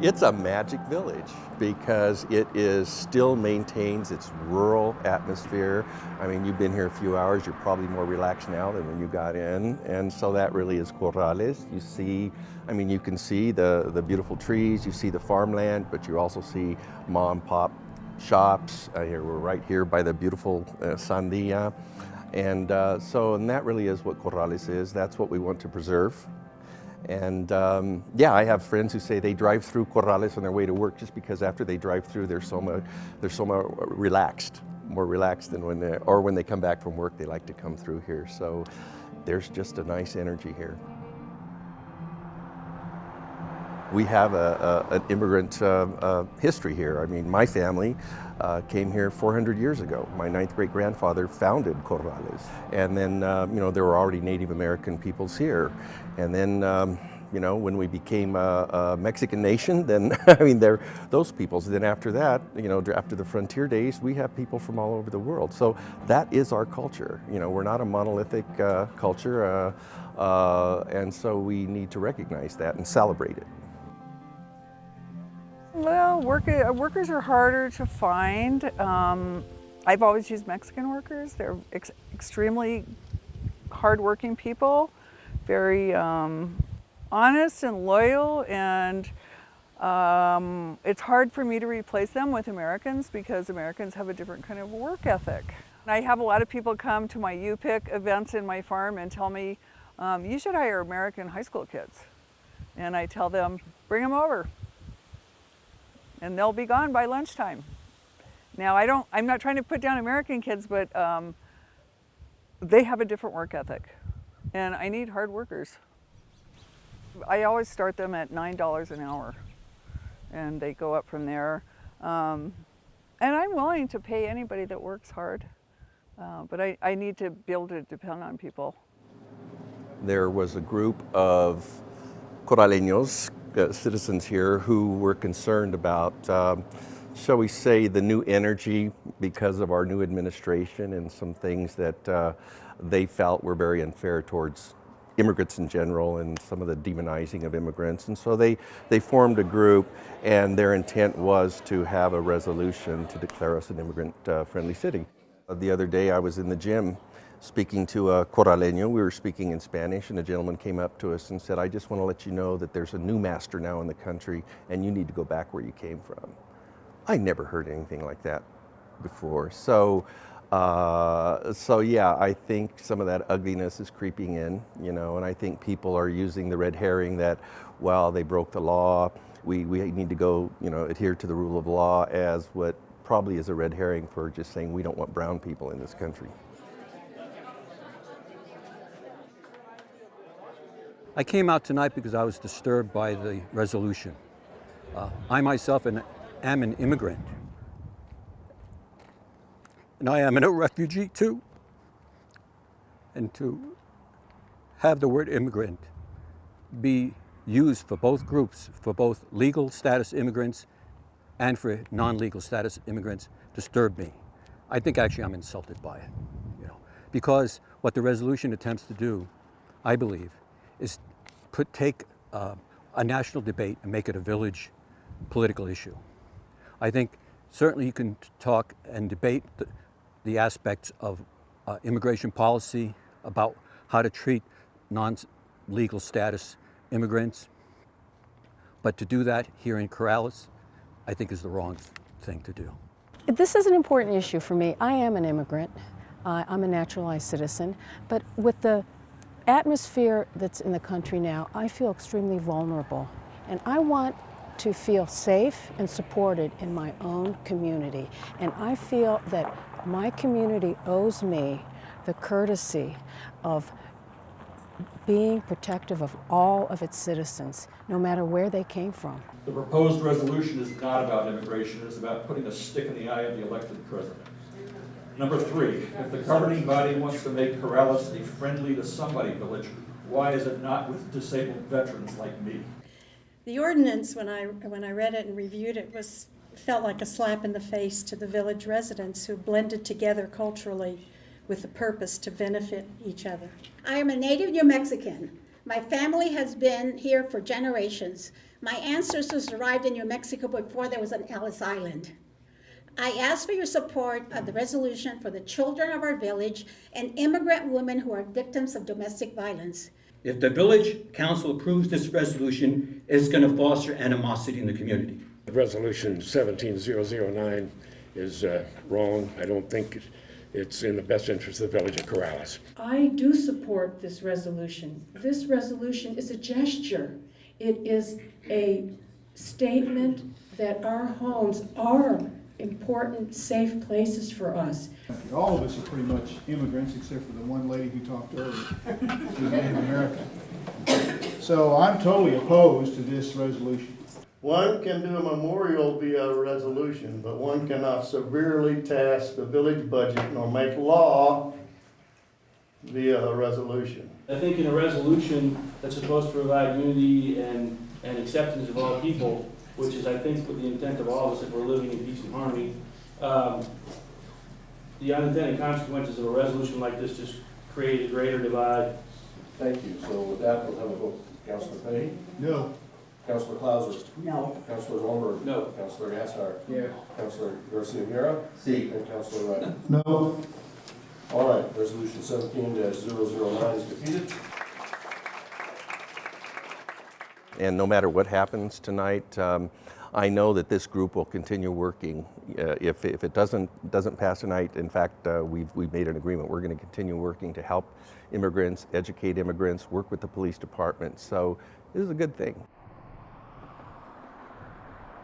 It's a magic village because it is still maintains its rural atmosphere. I mean, you've been here a few hours, you're probably more relaxed now than when you got in. And so that really is Corrales. You see, I mean, you can see the beautiful trees, you see the farmland, but you also see mom and pop shops. Here, we're right here by the beautiful Sandia. And and that really is what Corrales is. That's what we want to preserve. And yeah, I have friends who say they drive through Corrales on their way to work just because after they drive through, they're so much relaxed, more relaxed than when they come back from work, they like to come through here. So there's just a nice energy here. We have an immigrant history here. I mean, my family came here 400 years ago. My ninth great grandfather founded Corrales. And then, there were already Native American peoples here. And then, when we became a Mexican nation, then, those peoples. Then after that, after the frontier days, we have people from all over the world. So that is our culture. We're not a monolithic culture. And so we need to recognize that and celebrate it. Well, workers are harder to find. I've always used Mexican workers. They're extremely hardworking people, very honest and loyal, and it's hard for me to replace them with Americans because Americans have a different kind of work ethic. I have a lot of people come to my UPIC events in my farm and tell me, you should hire American high school kids. And I tell them, bring them over. And they'll be gone by lunchtime. Now, I'm not trying to put down American kids, but they have a different work ethic. And I need hard workers. I always start them at $9 an hour. And they go up from there. And I'm willing to pay anybody that works hard. But I need to be able to depend on people. There was a group of Corraleños, citizens here, who were concerned about, shall we say, the new energy because of our new administration and some things that they felt were very unfair towards immigrants in general and some of the demonizing of immigrants. And so they formed a group, and their intent was to have a resolution to declare us an immigrant-friendly city. The other day I was in the gym speaking to a Corraleño. We were speaking in Spanish, and a gentleman came up to us and said, I just want to let you know that there's a new master now in the country, and you need to go back where you came from. I never heard anything like that before. So yeah, I think some of that ugliness is creeping in, and I think people are using the red herring that, well, they broke the law, we need to go, adhere to the rule of law, as what probably is a red herring for just saying we don't want brown people in this country. I came out tonight because I was disturbed by the resolution. I myself am an immigrant. And I am a refugee too. And to have the word immigrant be used for both groups, for both legal status immigrants and for non-legal status immigrants, disturbed me. I think actually I'm insulted by it, because what the resolution attempts to do, I believe, is take a national debate and make it a village political issue. I think certainly you can talk and debate the aspects of immigration policy, about how to treat non-legal status immigrants, but to do that here in Corrales, I think is the wrong thing to do. This is an important issue for me. I am an immigrant. I'm a naturalized citizen, but with the atmosphere that's in the country now, I feel extremely vulnerable, and I want to feel safe and supported in my own community. And I feel that my community owes me the courtesy of being protective of all of its citizens, no matter where they came from. The proposed resolution is not about immigration, it's about putting a stick in the eye of the elected president. Number 3, if the governing body wants to make Corrales a friendly to somebody village, why is it not with disabled veterans like me? The ordinance, when I read it and reviewed it, felt like a slap in the face to the village residents who blended together culturally with the purpose to benefit each other. I am a native New Mexican. My family has been here for generations. My ancestors arrived in New Mexico before there was an Ellis Island. I ask for your support of the resolution for the children of our village and immigrant women who are victims of domestic violence. If the village council approves this resolution, it's going to foster animosity in the community. Resolution 17009 is wrong. I don't think it's in the best interest of the village of Corrales. I do support this resolution. This resolution is a gesture. It is a statement that our homes are important, safe places for us. All of us are pretty much immigrants, except for the one lady who talked earlier, who's Native American. So I'm totally opposed to this resolution. One can do a memorial via a resolution, but one cannot severely task the village budget nor make law via a resolution. I think in a resolution that's supposed to provide unity and acceptance of all people, which is, I think, with the intent of all of us if we're living in peace and harmony, the unintended consequences of a resolution like this just create a greater divide. Thank you. So with that, we'll have a vote. Councilor Payne? No. Councilor Clauser? No. Councilor Holmberg? No. Councilor Gaspar? Yeah. Councilor Garcia Mira? See. And Councilor Wright? No. All right, resolution 17-009 is defeated. And no matter what happens tonight, I know that this group will continue working. If it doesn't pass tonight, in fact, we've made an agreement. We're going to continue working to help immigrants, educate immigrants, work with the police department. So this is a good thing.